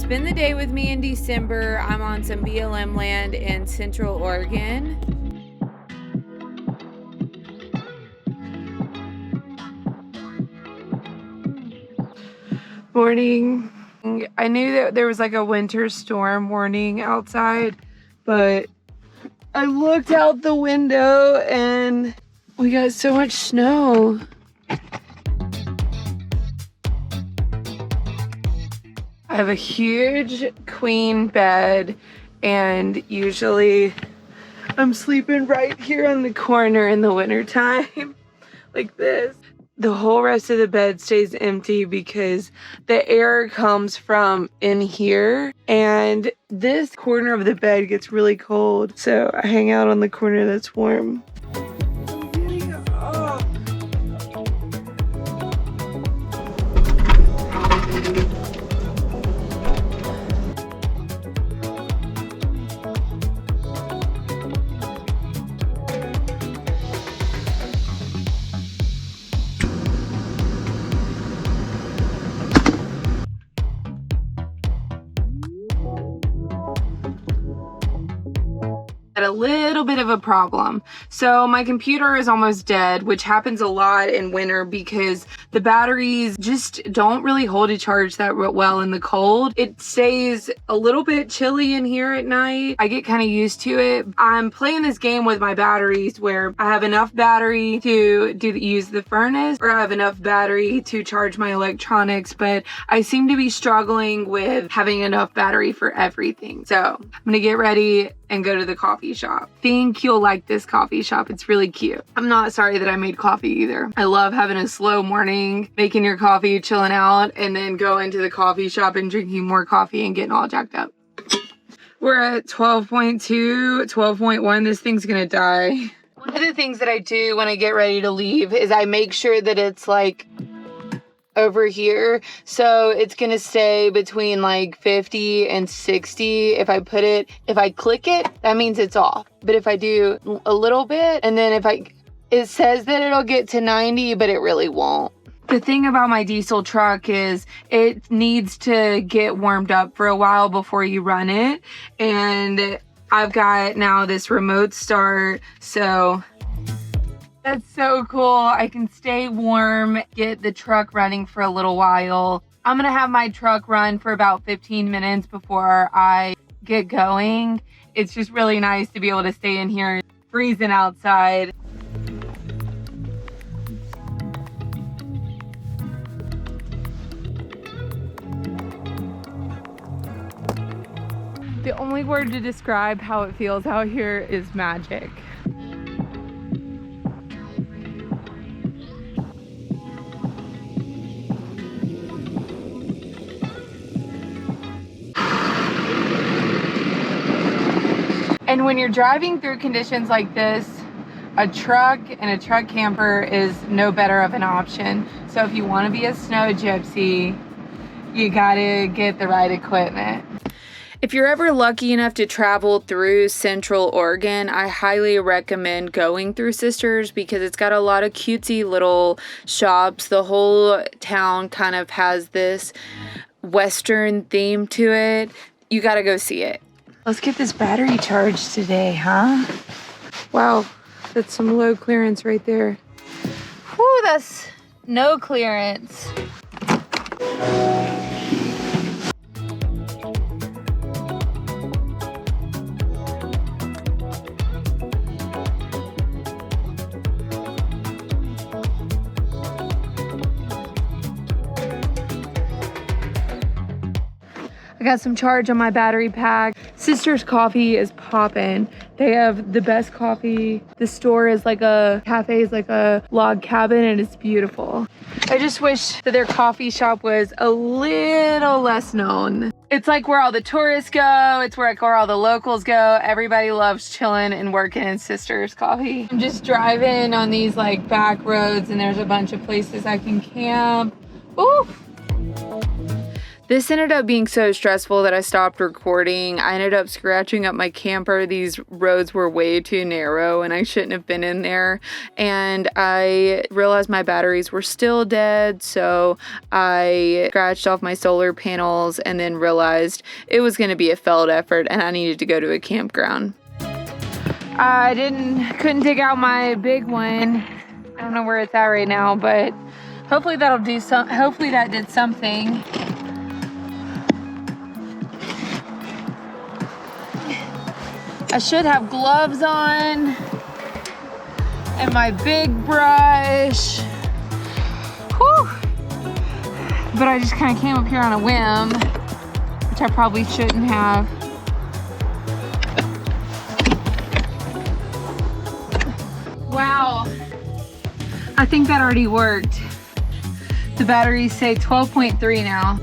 Spend the day with me in December. I'm on some BLM land in Central Oregon. Morning. I knew that there was like a winter storm warning outside, but I looked out the window and we got so much snow. I have a huge queen bed, and usually I'm sleeping right here on the corner in the wintertime, like this. The whole rest of the bed stays empty because the air comes from in here, and this corner of the bed gets really cold, so I hang out on the corner that's warm. A little bit of a problem. So my computer is almost dead, which happens a lot in winter because the batteries just don't really hold a charge that well in the cold. It stays a little bit chilly in here at night. I get kind of used to it. I'm playing this game with my batteries where I have enough battery to use the furnace, or I have enough battery to charge my electronics, but I seem to be struggling with having enough battery for everything. So I'm gonna get ready and go to the coffee shop. Think you'll like this coffee shop. It's really cute. I'm not sorry that I made coffee either. I love having a slow morning, making your coffee, chilling out, and then going to the coffee shop and drinking more coffee and getting all jacked up. We're at 12.2, 12.1. This thing's gonna die. One of the things that I do when I get ready to leave is I make sure that it's like over here, so it's gonna stay between like 50 and 60. If I click it, that means it's off. But if I do a little bit, and then it says that it'll get to 90, but it really won't. The thing about my diesel truck is it needs to get warmed up for a while before you run it, and I've got now this remote start, so that's so cool. I can stay warm, get the truck running for a little while. I'm gonna have my truck run for about 15 minutes before I get going. It's just really nice to be able to stay in here, freezing outside. The only word to describe how it feels out here is magic. And when you're driving through conditions like this, a truck and a truck camper is no better of an option. So if you want to be a snow gypsy, you gotta get the right equipment. If you're ever lucky enough to travel through Central Oregon, I highly recommend going through Sisters because it's got a lot of cutesy little shops. The whole town kind of has this Western theme to it. You gotta go see it. Let's get this battery charged today, huh? Wow, that's some low clearance right there. Whew, that's no clearance. I got some charge on my battery pack. Sisters Coffee is poppin'. They have the best coffee. The store is like a cafe, is like a log cabin, and it's beautiful. I just wish that their coffee shop was a little less known. It's like where all the tourists go. It's where all the locals go. Everybody loves chilling and working in Sisters Coffee. I'm just driving on these like back roads, and there's a bunch of places I can camp. Ooh. This ended up being so stressful that I stopped recording. I ended up scratching up my camper. These roads were way too narrow and I shouldn't have been in there. And I realized my batteries were still dead, so I scratched off my solar panels and then realized it was going to be a failed effort and I needed to go to a campground. I couldn't dig out my big one. I don't know where it's at right now, but hopefully that'll do hopefully that did something. I should have gloves on and my big brush. Whew. But I just kind of came up here on a whim, which I probably shouldn't have. Wow, I think that already worked. The batteries say 12.3 now.